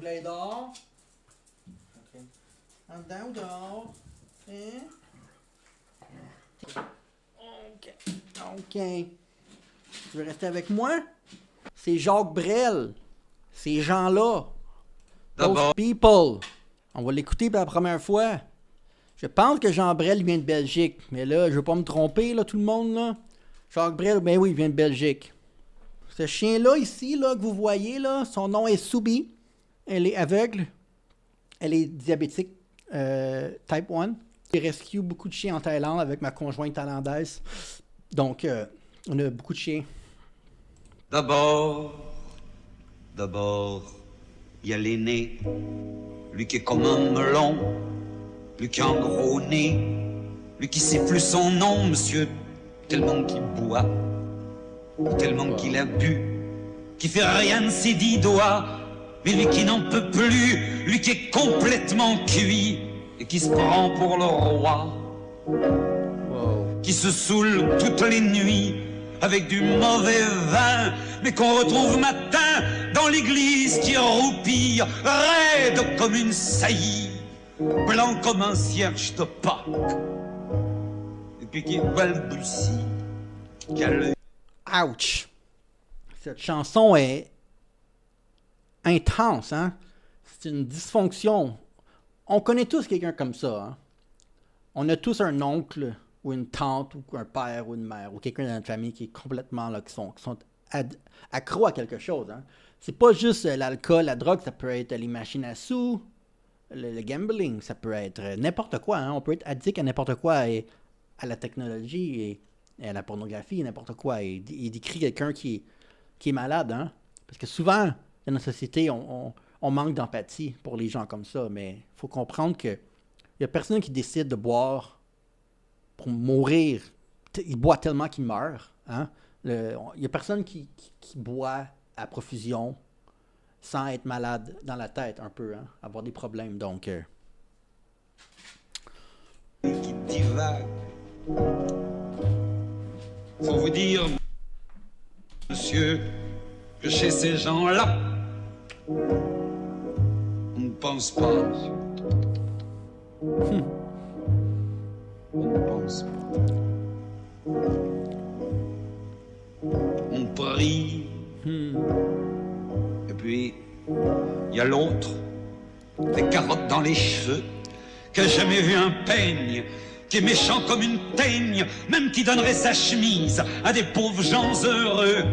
voulez dehors? Ok. En dedans ou dehors? Hein? Ok. Ok. Tu veux rester avec moi? C'est Jacques Brel. Ces gens-là. Those people. On va l'écouter pour la première fois. Je pense que Jean Brel vient de Belgique. Mais là, je veux pas me tromper, là, tout le monde, là. Jacques Brel, ben oui, il vient de Belgique. Ce chien-là, ici, là, que vous voyez, là, son nom est Soubi. Elle est aveugle. Elle est diabétique type 1. J'ai rescue beaucoup de chiens en Thaïlande avec ma conjointe thaïlandaise. Donc, on a beaucoup de chiens. D'abord, il y a l'aîné, lui qui est comme un melon, lui qui a un gros nez, lui qui sait plus son nom, monsieur, tellement qu'il boit, tellement qu'il a bu, qui fait rien de ses 10 doigts, mais lui qui n'en peut plus, lui qui est complètement cuit et qui se prend pour le roi, qui se saoule toutes les nuits avec du mauvais vin, mais qu'on retrouve matin dans l'église qui roupille, raide comme une saillie, blanc comme un cierge de Pâques, et puis qui balbutie, qui a l'œil. Ouch! Cette chanson est intense, hein? C'est une dysfonction. On connaît tous quelqu'un comme ça, hein? On a tous un oncle ou une tante ou un père ou une mère ou quelqu'un dans notre famille qui est complètement là, qui sont accros à quelque chose, hein? C'est pas juste l'alcool, la drogue, ça peut être les machines à sous, le gambling, ça peut être n'importe quoi, hein? On peut être addict à n'importe quoi et à la technologie et à la pornographie, n'importe quoi. Et il décrit quelqu'un qui est malade, hein? Parce que souvent, dans notre société, on manque d'empathie pour les gens comme ça, mais il faut comprendre que il n'y a personne qui décide de boire pour mourir. Il boit tellement qu'il meurt. Hein? Il n'y a personne qui boit à profusion sans être malade dans la tête un peu, hein? Avoir des problèmes. Donc, Qui divague. Faut vous dire, monsieur, que chez ces gens-là, on ne pense pas, monsieur. On ne pense pas. On prie. Et puis, il y a l'autre, des carottes dans les cheveux, qui a jamais vu un peigne, qui est méchant comme une teigne, même qui donnerait sa chemise à des pauvres gens heureux,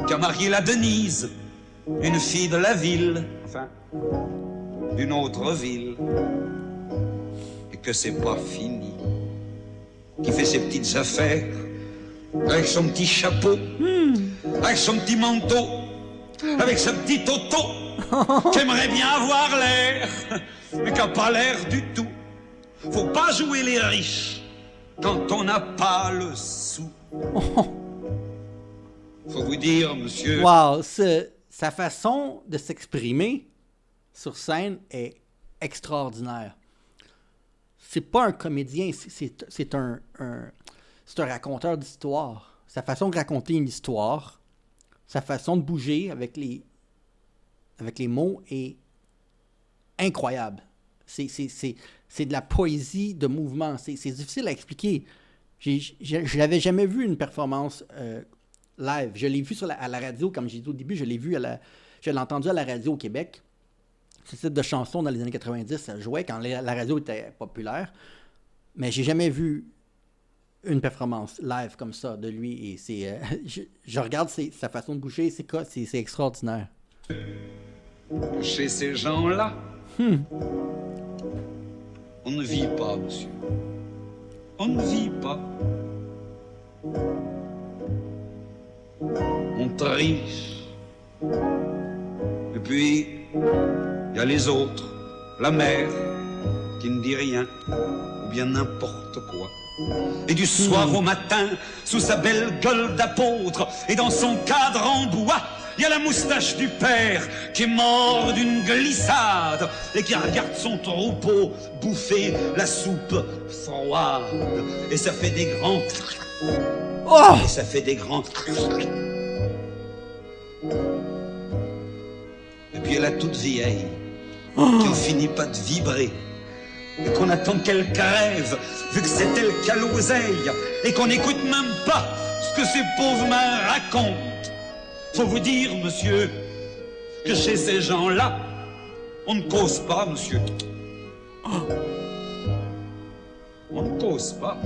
qui a marié la Denise, une fille de la ville, enfin, d'une autre ville, et que c'est pas fini, qui fait ses petites affaires, avec son petit chapeau, avec son petit manteau, avec sa petite auto, qui aimerait bien avoir l'air, mais qui n'a pas l'air du tout. Faut pas jouer les riches quand on n'a pas le sou. Faut vous dire, monsieur... wow! Sa façon de s'exprimer sur scène est extraordinaire. C'est pas un comédien, c'est un raconteur d'histoire. Sa façon de raconter une histoire, sa façon de bouger avec les mots est incroyable. C'est de la poésie de mouvement. C'est difficile à expliquer. Je n'avais jamais vu une performance live. Je l'ai vu à la radio, comme j'ai dit au début, je l'ai entendu à la radio au Québec. Ce type de chanson dans les années 90, ça jouait quand la radio était populaire. Mais j'ai jamais vu une performance live comme ça de lui. Et c'est, je regarde sa façon de bouger, c'est extraordinaire. Chez ces gens-là, on ne vit pas, monsieur. On ne vit pas. On triche. Et puis, il y a les autres, la mère, qui ne dit rien, ou bien n'importe quoi. Et du soir au matin, sous sa belle gueule d'apôtre, et dans son cadre en bois, il y a la moustache du père qui est mort d'une glissade et qui regarde son troupeau bouffer la soupe froide. Et ça fait des grands... Oh! Et ça fait des grands... Et puis puis la toute vieille, qui en finit pas de vibrer, et qu'on attend qu'elle crève, vu que c'est elle qui a l'oseille, et qu'on n'écoute même pas ce que ces pauvres mains racontent. Faut vous dire, monsieur, que chez ces gens-là, on ne cause pas, monsieur. On ne cause pas.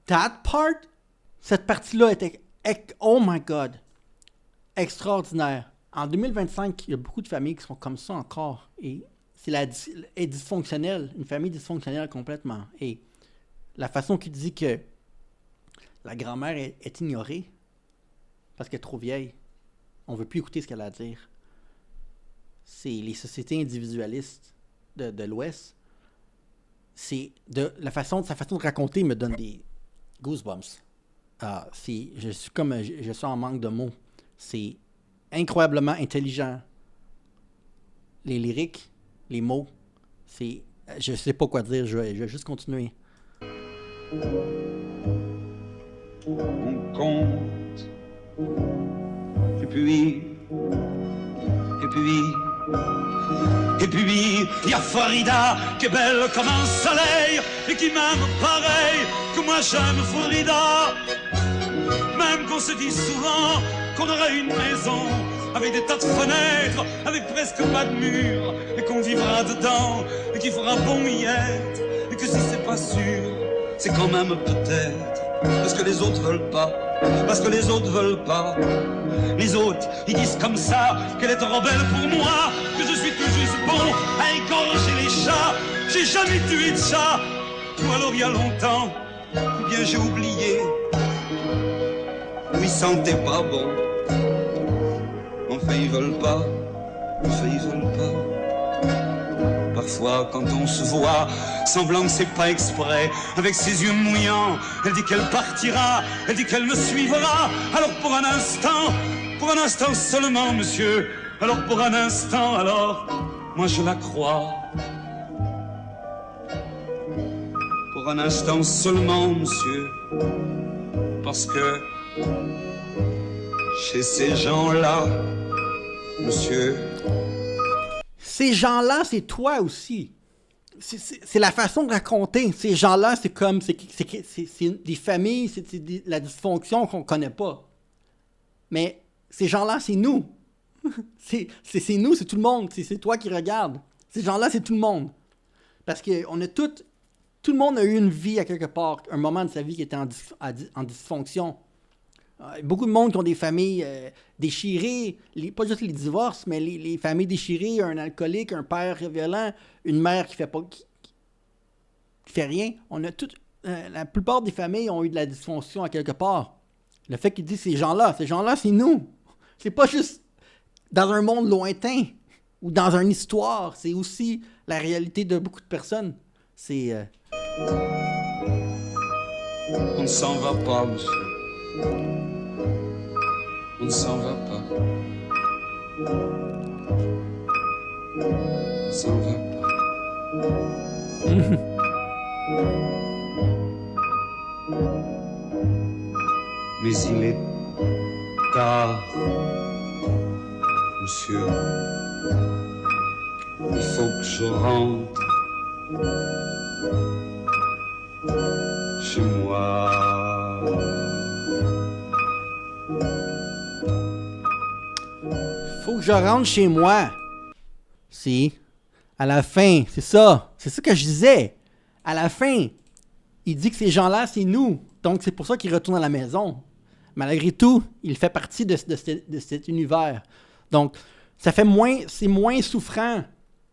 That part, cette partie-là était, oh my god, extraordinaire. En 2025, il y a beaucoup de familles qui sont comme ça encore. Et est dysfonctionnelle, une famille dysfonctionnelle complètement. Et la façon qu'il dit que la grand-mère est ignorée parce qu'elle est trop vieille, on ne veut plus écouter ce qu'elle a à dire. C'est les sociétés individualistes de l'Ouest. C'est sa façon de raconter me donne des goosebumps. Je suis en manque de mots. C'est incroyablement intelligent. Les lyriques, les mots, je sais pas quoi dire. Je vais juste continuer. On compte. Et puis, il y a Farida qui est belle comme un soleil et qui m'aime pareil que moi j'aime Farida. Même qu'on se dit souvent qu'on aurait une maison avec des tas de fenêtres, avec presque pas de murs, et qu'on vivra dedans et qu'il fera bon y être, et que si c'est pas sûr, c'est quand même peut-être parce que les autres veulent pas. Parce que les autres veulent pas. Les autres, ils disent comme ça qu'elle est trop belle pour moi, que je suis tout juste bon à égorger les chats. J'ai jamais tué de chat, ou alors il y a longtemps, ou bien j'ai oublié, ou ils sentaient pas bon. Enfin ils veulent pas, enfin ils veulent pas. Parfois, quand on se voit, semblant que c'est pas exprès, avec ses yeux mouillants, elle dit qu'elle partira, elle dit qu'elle me suivra. Alors pour un instant seulement, monsieur, alors pour un instant, alors, moi je la crois. Pour un instant seulement, monsieur, parce que chez ces gens-là, monsieur... Ces gens-là, c'est toi aussi. C'est la façon de raconter. Ces gens-là, c'est comme... C'est des familles, c'est la dysfonction qu'on connaît pas. Mais ces gens-là, c'est nous. c'est nous, c'est tout le monde. C'est toi qui regardes. Ces gens-là, c'est tout le monde. Parce que on a tout le monde a eu une vie à quelque part, un moment de sa vie qui était en dysfonction. Beaucoup de monde qui ont des familles déchirées, pas juste les divorces, mais les familles déchirées, un alcoolique, un père violent, une mère qui fait rien. On a la plupart des familles ont eu de la dysfonction à quelque part. Le fait qu'il dit ces gens-là, c'est nous. C'est pas juste dans un monde lointain ou dans une histoire, c'est aussi la réalité de beaucoup de personnes. On ne s'en va pas, monsieur. On ne s'en va pas. On ne s'en va pas. Mais il est tard, monsieur. Il faut que je rentre chez moi. Faut que je rentre chez moi. Si. À la fin, c'est ça que je disais. À la fin, il dit que ces gens-là, c'est nous. Donc, c'est pour ça qu'il retourne à la maison. Malgré tout, il fait partie de cet univers. Donc, c'est moins souffrant.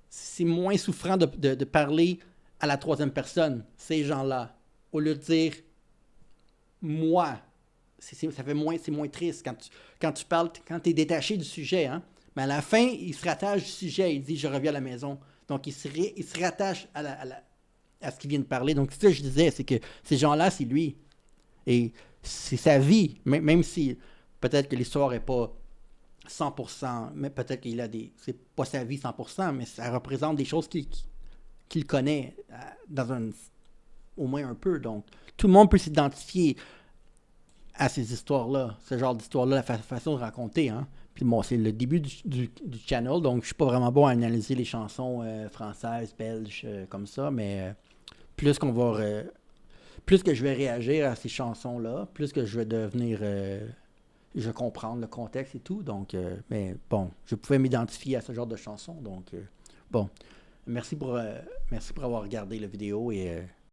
C'est moins souffrant de parler à la troisième personne, ces gens-là. Au lieu de dire moi. C'est moins triste quand tu parles, quand tu es détaché du sujet. Hein? Mais à la fin, il se rattache du sujet. Il dit je reviens à la maison. Donc, il se rattache à ce qu'il vient de parler. Donc, c'est ça que je disais, c'est que ces gens-là, c'est lui. Et c'est sa vie. Même si peut-être que l'histoire n'est pas 100%, mais peut-être qu'il a c'est pas sa vie 100%, mais ça représente des choses qu'il connaît au moins un peu. Donc, tout le monde peut s'identifier. à ces histoires-là, ce genre d'histoire-là, la façon de raconter. Hein. Puis bon, c'est le début du channel, donc je suis pas vraiment bon à analyser les chansons françaises, belges, comme ça, mais plus qu'on va... plus que je vais réagir à ces chansons-là, plus que je vais devenir... je vais comprendre le contexte et tout, donc... mais bon, je pouvais m'identifier à ce genre de chansons, donc... bon, merci pour avoir regardé la vidéo et...